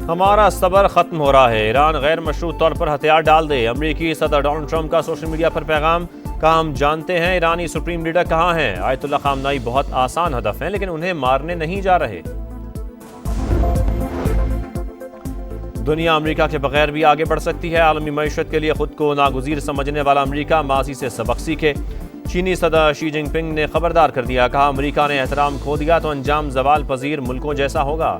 ہمارا صبر ختم ہو رہا ہے، ایران غیر مشروط طور پر ہتھیار ڈال دے۔ امریکی صدر ڈونلڈ ٹرمپ کا سوشل میڈیا پر پیغام، کہا ہم جانتے ہیں ایرانی سپریم لیڈر کہاں ہیں۔ آیت اللہ خامنائی بہت آسان ہدف ہیں لیکن انہیں مارنے نہیں جا رہے۔ دنیا امریکہ کے بغیر بھی آگے بڑھ سکتی ہے، عالمی معیشت کے لیے خود کو ناگزیر سمجھنے والا امریکہ ماضی سے سبق سیکھے۔ چینی صدر شی جن پنگ نے خبردار کر دیا، کہا امریکہ نے احترام کھو دیا تو انجام زوال پذیر ملکوں جیسا ہوگا۔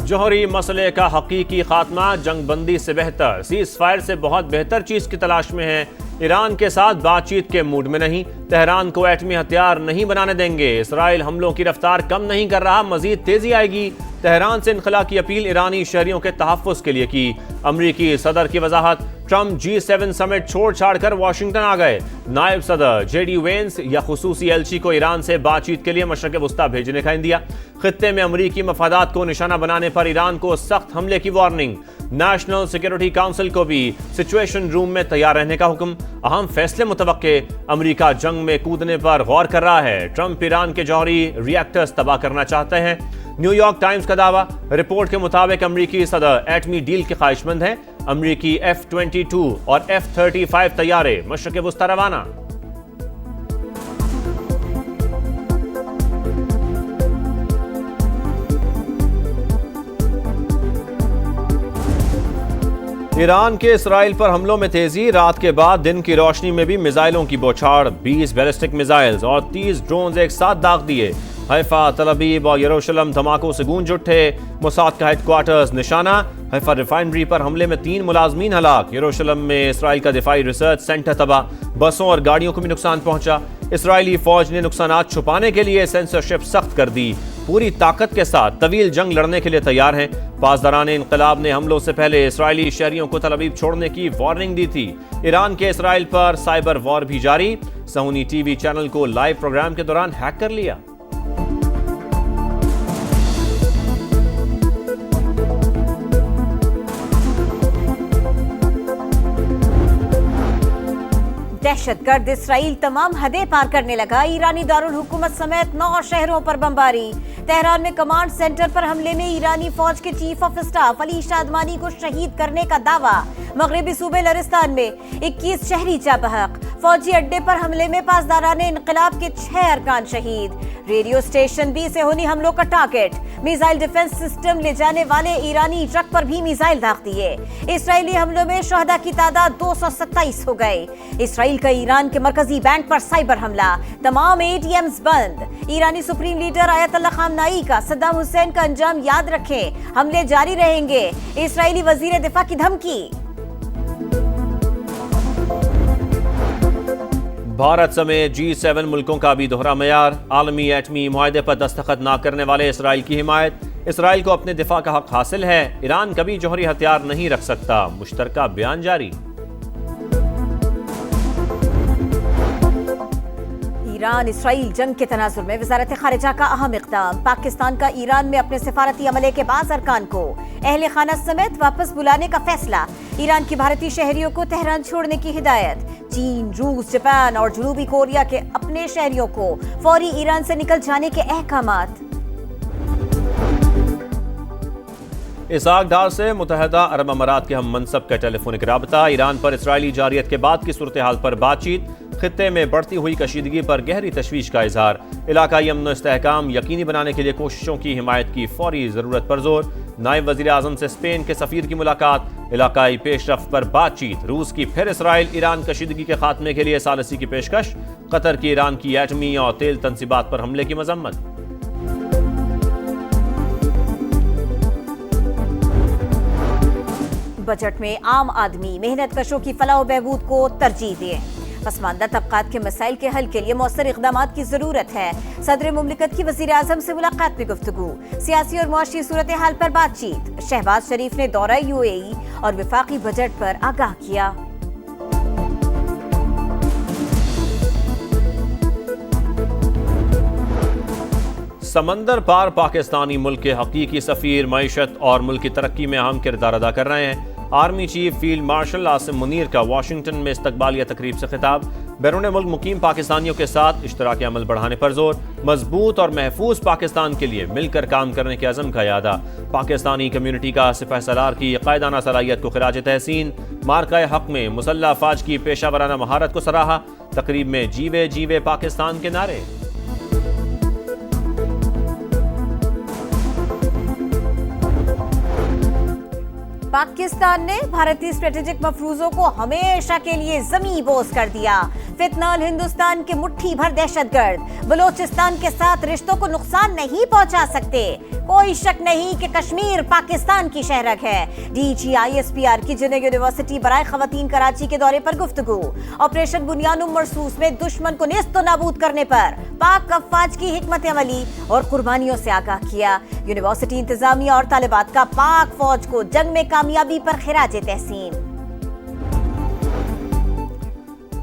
جوہری مسئلے کا حقیقی خاتمہ جنگ بندی سے بہتر، سیز فائر سے بہت بہتر چیز کی تلاش میں ہے۔ ایران کے ساتھ بات چیت کے موڈ میں نہیں، تہران کو ایٹمی ہتھیار نہیں بنانے دیں گے۔ اسرائیل حملوں کی رفتار کم نہیں کر رہا، مزید تیزی آئے گی۔ تہران سے انخلا کی اپیل ایرانی شہریوں کے تحفظ کے لیے کی۔ امریکی صدر کی وضاحت، ٹرمپ G7 سمٹ چھوڑ چھاڑ کر واشنگٹن آ گئے۔ نائب صدر JD وینس یا خصوصی ایلچی کو ایران سے بات چیت کے لیے مشرق وسطیٰ بھیجنے کا عندیہ۔ خطے میں امریکی مفادات کو نشانہ بنانے پر ایران کو سخت حملے کی وارننگ۔ نیشنل سیکورٹی کونسل کو بھی سچویشن روم میں تیار رہنے کا حکم۔ اہم فیصلے متوقع، امریکہ جنگ میں کودنے پر غور کر رہا ہے۔ ٹرمپ ایران کے جوہری ری ایکٹرز تباہ کرنا چاہتے ہیں۔ نیو یارک ٹائمز کا دعویٰ، رپورٹ کے مطابق امریکی صدر ایٹمی ڈیل کے خواہش مند ہیں۔ امریکی F-22 اور F-35 طیارے مشرق وسطیٰ روانہ۔ ایران کے اسرائیل پر حملوں میں تیزی، رات کے بعد دن کی روشنی میں بھی میزائلوں کی بوچھاڑ، 20 بیلسٹک میزائلز اور 30 ڈرونز ایک ساتھ داغ دیے۔ حیفا، تل ابیب اور یروشلم دھماکوں سے گونج اٹھے۔ موساد کا ہیڈ کوارٹرز نشانہ، حیفا ریفائنری پر حملے میں 3 ملازمین ہلاک۔ یروشلم میں اسرائیل کا دفاعی ریسرچ سینٹر تباہ، بسوں اور گاڑیوں کو بھی نقصان پہنچا۔ اسرائیلی فوج نے نقصانات چھپانے کے لیے سینسرشپ سخت کر دی، پوری طاقت کے ساتھ طویل جنگ لڑنے کے لیے تیار ہیں۔ پاسداران انقلاب نے حملوں سے پہلے اسرائیلی شہریوں کو تل ابیب چھوڑنے کی وارننگ دی تھی۔ ایران کے اسرائیل پر سائبر وار بھی جاری، صہیونی ٹی وی چینل کو لائیو پروگرام کے دوران ہیک کر لیا۔ دہشت گرد اسرائیل تمام حدیں پار کرنے لگا، ایرانی دارالحکومت سمیت 9 شہروں پر بمباری۔ تہران میں کمانڈ سینٹر پر حملے میں ایرانی فوج کے چیف آف اسٹاف علی شادمانی کو شہید کرنے کا دعویٰ۔ مغربی صوبے لرستان میں 21 شہری جاں بحق، فوجی اڈے پر حملے میں پاسداران انقلاب کے 6 ارکان شہید۔ ریڈیو اسٹیشن بھی صہیونی حملوں کا ٹارگٹ، میزائل ڈیفنس سسٹم لے جانے والے ایرانی ٹرک پر بھی میزائل داغ دیے۔ اسرائیلی حملوں میں شہداء کی تعداد 227 ہو گئی۔ اسرائیل کا ایران کے مرکزی بینک پر سائبر حملہ، تمام ATMs بند۔ ایرانی سپریم لیڈر آیت اللہ خامنائی کا صدام حسین کا انجام یاد رکھیں، حملے جاری رہیں گے، اسرائیلی وزیر دفاع کی دھمکی۔ بھارت سمیت G7 ملکوں کا بھی دوہرا معیار، عالمی ایٹمی معاہدے پر دستخط نہ کرنے والے اسرائیل کی حمایت۔ اسرائیل کو اپنے دفاع کا حق حاصل ہے، ایران کبھی جوہری ہتھیار نہیں رکھ سکتا، مشترکہ بیان جاری۔ ایران اسرائیل جنگ کے تناظر میں وزارت خارجہ کا اہم اقدام، پاکستان کا ایران میں اپنے سفارتی عملے کے بعض ارکان کو اہل خانہ سمیت واپس بلانے کا فیصلہ۔ ایران کی بھارتی شہریوں کو تہران چھوڑنے کی ہدایت۔ چین، روس، جاپان اور جنوبی کوریا کے اپنے شہریوں کو فوری ایران سے نکل جانے کے احکامات۔ اسحاق ڈار سے متحدہ عرب امارات کے ہم منصب کا ٹیلی فونک رابطہ، ایران پر اسرائیلی جارحیت کے بعد کی صورتحال پر بات چیت، خطے میں بڑھتی ہوئی کشیدگی پر گہری تشویش کا اظہار، علاقائی امن و استحکام یقینی بنانے کے لیے کوششوں کی حمایت کی فوری ضرورت پر زور۔ نائب وزیر اعظم سے اسپین کے سفیر کی ملاقات، علاقائی پیش رفت پر بات چیت، روس کی پھر اسرائیل ایران کشیدگی کے خاتمے کے لیے ثالثی کی پیشکش، قطر کی ایران کی ایٹمی اور تیل تنصیبات پر حملے کی مذمت۔ بجٹ میں عام آدمی، محنت کشوں کی فلاح و بہبود کو ترجیح دیں۔ پسماندہ طبقات کے مسائل کے حل کے لیے مؤثر اقدامات کی ضرورت ہے۔ صدر مملکت کی وزیر اعظم سے ملاقات میں گفتگو، سیاسی اور معاشی صورتحال پر بات چیت۔ شہباز شریف نے دورہ UAE اور وفاقی بجٹ پر آگاہ کیا۔ سمندر پار پاکستانی ملک کے حقیقی سفیر معیشت اور ملک کی ترقی میں اہم کردار ادا کر رہے ہیں۔ Army chief field marshal Asim Munir کا واشنگٹن میں استقبالیہ تقریب سے خطاب، بیرون ملک مقیم پاکستانیوں کے ساتھ اشتراک عمل بڑھانے پر زور، مضبوط اور محفوظ پاکستان کے لیے مل کر کام کرنے کے عزم کا اعادہ، پاکستانی کمیونٹی کا سپہ سالار کی قائدانہ صلاحیت کو خراج تحسین، مارکہ حق میں مسلح افواج کی پیشہ ورانہ مہارت کو سراہا، تقریب میں جیوے جیوے پاکستان کے نعرے۔ پاکستان نے بھارتی اسٹریٹجک مفروضوں کو ہمیشہ کے لیے زمیں بوس کر دیا، فتنہ ہندوستان کے مٹھی بھر دہشت گرد بلوچستان کے ساتھ رشتوں کو نقصان نہیں پہنچا سکتے، کوئی شک نہیں کہ کشمیر پاکستان کی شہرک ہے۔ DG ISPR کی جنگ یونیورسٹی برائے خواتین کراچی کے دورے پر گفتگو، آپریشن بنیانم مرصوص میں دشمن کو نیست و نابود کرنے پر پاک افواج کی حکمت عملی اور قربانیوں سے آگاہ کیا، یونیورسٹی انتظامیہ اور طالبات کا پاک فوج کو جنگ میں کامیابی پر خراج تحسین۔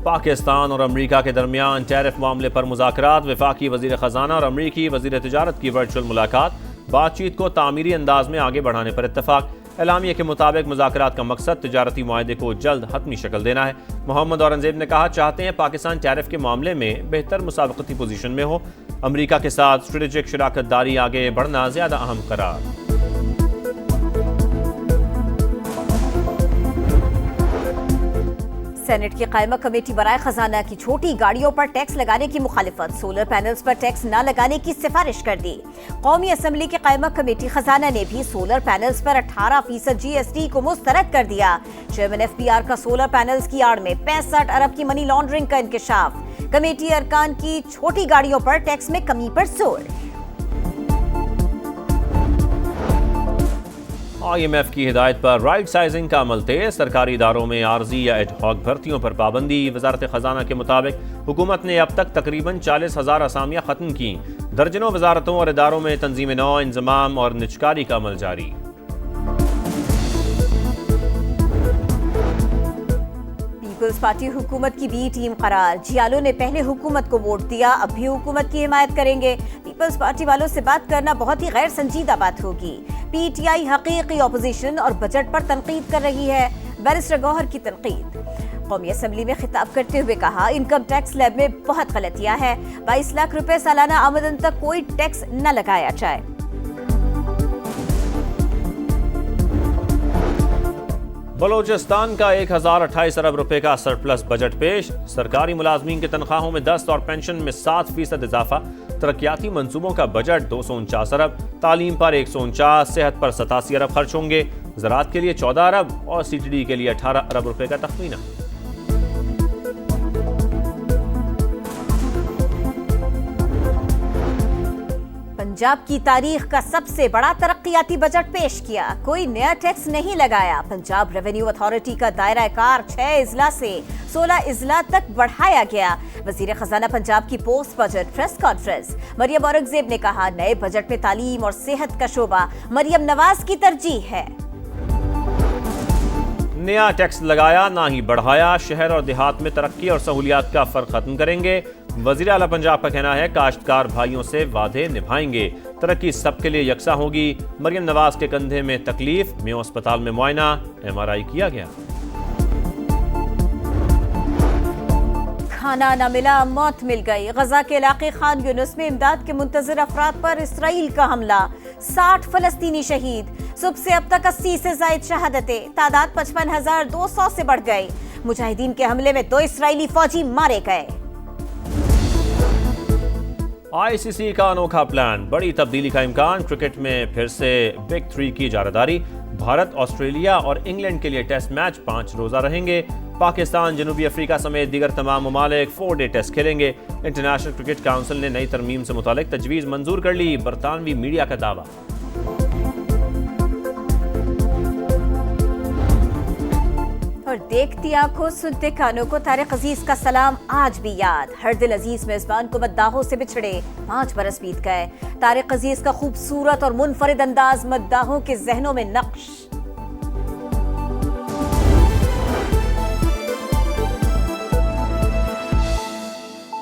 پاکستان اور امریکہ کے درمیان ٹیرف معاملے پر مذاکرات، وفاقی وزیر خزانہ اور امریکی وزیر تجارت کی ورچوئل ملاقات، بات چیت کو تعمیری انداز میں آگے بڑھانے پر اتفاق، اعلامیہ کے مطابق مذاکرات کا مقصد تجارتی معاہدے کو جلد حتمی شکل دینا ہے۔ محمد اورنگزیب نے کہا چاہتے ہیں پاکستان ٹیرف کے معاملے میں بہتر مسابقتی پوزیشن میں ہو، امریکہ کے ساتھ اسٹریٹجک شراکت داری آگے بڑھنا زیادہ اہم قرار۔ سینٹ کی قائمہ کمیٹی برائے خزانہ کی چھوٹی گاڑیوں پر ٹیکس لگانے کی مخالفت، سولر پینلز پر ٹیکس نہ لگانے کی سفارش کر دی۔ قومی اسمبلی کی قائمہ کمیٹی خزانہ نے بھی سولر پینلز پر 18% جی ایس ٹی کو مسترد کر دیا۔ چیئرمین ایف پی آر کا سولر پینلز کی آڑ میں 65 ارب کی منی لانڈرنگ کا انکشاف، کمیٹی ارکان کی چھوٹی گاڑیوں پر ٹیکس میں کمی پر زور۔ آئی ایم ایف کی ہدایت پر رائٹ سائزنگ کا عمل تیز، سرکاری اداروں میں عارضی یا ایڈ ہاک بھرتیوں پر پابندی، وزارت خزانہ کے مطابق حکومت نے اب تک تقریباً 40,000 اسامیاں ختم کی، درجنوں وزارتوں اور اداروں میں تنظیم نو، انضمام اور نجکاری کا عمل جاری۔ پیپلز پارٹی حکومت کی بی ٹیم قرار، جیالو نے پہلے حکومت کو ووٹ دیا، اب بھی حکومت کی حمایت کریں گے، پیپلز پارٹی والوں سے بات کرنا بہت ہی غیر سنجیدہ بات ہوگی، پی ٹی آئی حقیقی اپوزیشن اور بجٹ پر تنقید کر رہی ہے، بیرسٹر گوہر کی تنقید۔ قومی اسمبلی میں خطاب کرتے ہوئے کہا انکم ٹیکس لیب میں بہت غلطیاں ہیں، 22 لاکھ روپے سالانہ آمدن تک کوئی ٹیکس نہ لگایا جائے۔ بلوچستان کا 1028 ارب روپے کا سرپلس بجٹ پیش، سرکاری ملازمین کی تنخواہوں میں 10 اور پینشن میں 7% اضافہ، ترقیاتی منصوبوں کا بجٹ 249 ارب، تعلیم پر 149، صحت پر 87 ارب خرچ ہوں گے، زراعت کے لیے 14 ارب اور سی ٹی ڈی کے لیے 18 ارب روپے کا تخمینہ۔ پنجاب کی تاریخ کا سب سے بڑا ترقیاتی بجٹ پیش کیا، کوئی نیا ٹیکس نہیں لگایا، پنجاب ریونیو اتھارٹی کا دائرہ کار 6 اضلاع سے 16 اضلاع تک بڑھایا گیا۔ وزیر خزانہ پنجاب کی post budget press conference, Maryam Aurangzeb نے کہا نئے بجٹ میں تعلیم اور صحت کا شعبہ مریم نواز کی ترجیح ہے۔ نیا ٹیکس لگایا نہ ہی بڑھایا، شہر اور دیہات میں ترقی اور سہولیات کا فرق ختم کریں گے، وزیر اعلیٰ پنجاب کا کہنا ہے کاشتکار بھائیوں سے وعدے نبھائیں گے، ترقی سب کے لیے یکساں ہوگی، مریم نواز کے کندھے میں تکلیف، میو اسپتال میں معائنہ، ایم آر آئی کیا گیا۔ کھانا نہ ملا، موت مل گئی، غزہ کے علاقے خان یونس میں امداد کے منتظر افراد پر اسرائیل کا حملہ، 60 فلسطینی شہید، صبح سے اب تک 80 سے زائد شہادتیں، تعداد 55,200 سے بڑھ گئی، مجاہدین کے حملے میں 2 اسرائیلی فوجی مارے گئے۔ آئی سی سی کا انوکھا پلان، بڑی تبدیلی کا امکان، کرکٹ میں پھر سے بگ 3 کی اجارہ، بھارت، آسٹریلیا اور انگلینڈ کے لیے ٹیسٹ میچ 5 روزہ رہیں گے، پاکستان، جنوبی افریقہ سمیت دیگر تمام ممالک 4 ڈے ٹیسٹ کھیلیں گے، انٹرنیشنل کرکٹ کونسل نے نئی ترمیم سے متعلق تجویز منظور کر لی، برطانوی میڈیا کا دعویٰ۔ اور دیکھتی آنکھوں سنتے کانوں کو طارق عزیز کا سلام آج بھی یاد، ہر دل عزیز میزبان کو مداحوں سے بچھڑے 5 برس بیت گئے، طارق عزیز کا خوبصورت اور منفرد انداز مداحوں کے ذہنوں میں نقش